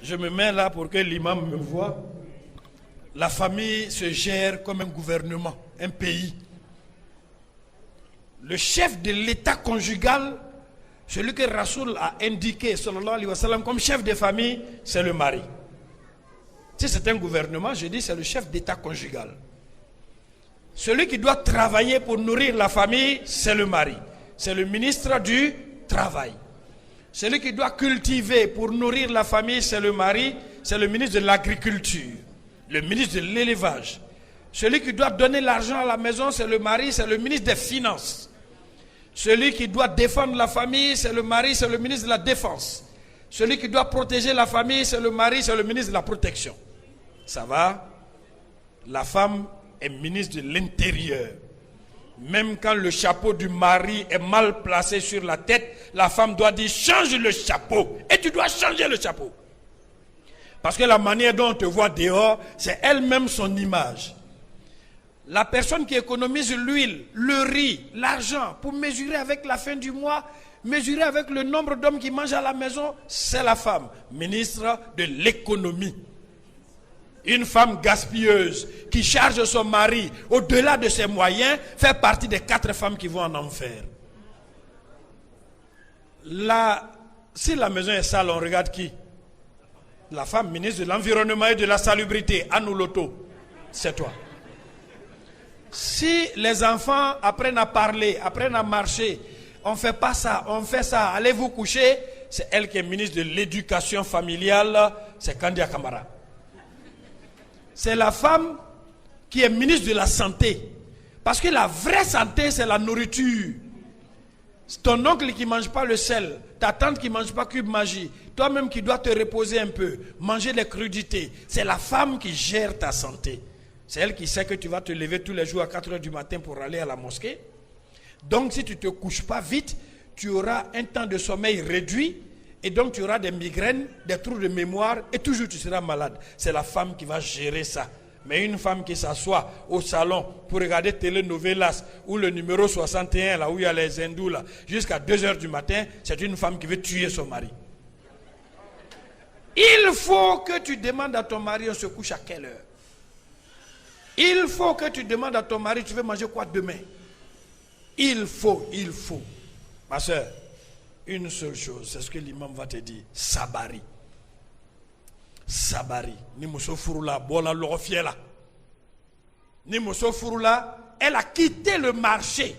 Je me mets là pour que l'imam me voie. La famille se gère comme un gouvernement, un pays. Le chef de l'état conjugal, celui que Rasoul a indiqué, sallallahu alayhi wa sallam, comme chef de famille, c'est le mari. Si c'est un gouvernement, je dis c'est le chef d'état conjugal. Celui qui doit travailler pour nourrir la famille, c'est le mari. C'est le ministre du Travail. Celui qui doit cultiver pour nourrir la famille, c'est le mari. C'est le ministre de l'Agriculture, le ministre de l'Élevage. Celui qui doit donner l'argent à la maison, c'est le mari, c'est le ministre des Finances. Celui qui doit défendre la famille, c'est le mari, c'est le ministre de la Défense. Celui qui doit protéger la famille, c'est le mari, c'est le ministre de la Protection. Ça va? La femme est ministre de l'Intérieur. Même quand le chapeau du mari est mal placé sur la tête, la femme doit dire change le chapeau. Et tu dois changer le chapeau. Parce que la manière dont on te voit dehors, c'est elle-même son image. La personne qui économise l'huile, le riz, l'argent, pour mesurer avec la fin du mois, mesurer avec le nombre d'hommes qui mangent à la maison, c'est la femme, ministre de l'économie. Une femme gaspilleuse qui charge son mari au-delà de ses moyens fait partie des 4 femmes qui vont en enfer. Si la maison est sale, on regarde qui? La femme ministre de l'Environnement et de la Salubrité, Annou Loto, c'est toi. Si les enfants apprennent à parler, apprennent à marcher, on ne fait pas ça, on fait ça, allez vous coucher, c'est elle qui est ministre de l'Éducation familiale, c'est Kandia Kamara. C'est la femme qui est ministre de la Santé. Parce que la vraie santé, c'est la nourriture. Ton oncle qui ne mange pas le sel, ta tante qui ne mange pas cube magie, toi-même qui dois te reposer un peu, manger les crudités. C'est la femme qui gère ta santé. C'est elle qui sait que tu vas te lever tous les jours à 4 h du matin pour aller à la mosquée. Donc si tu ne te couches pas vite, tu auras un temps de sommeil réduit. Et donc tu auras des migraines, des troubles de mémoire et toujours tu seras malade. C'est la femme qui va gérer ça. Mais une femme qui s'assoit au salon pour regarder Telenovelas ou le numéro 61, là où il y a les hindous, là, jusqu'à 2 h du matin, c'est une femme qui veut tuer son mari. Il faut que tu demandes à ton mari, on se couche à quelle heure? Il faut que tu demandes à ton mari, tu veux manger quoi demain? Il faut. Ma soeur, une seule chose, c'est ce que l'imam va te dire. Sabari. Sabari. Ni muso furula, bola lorofiela. Ni muso furula, elle a quitté le marché.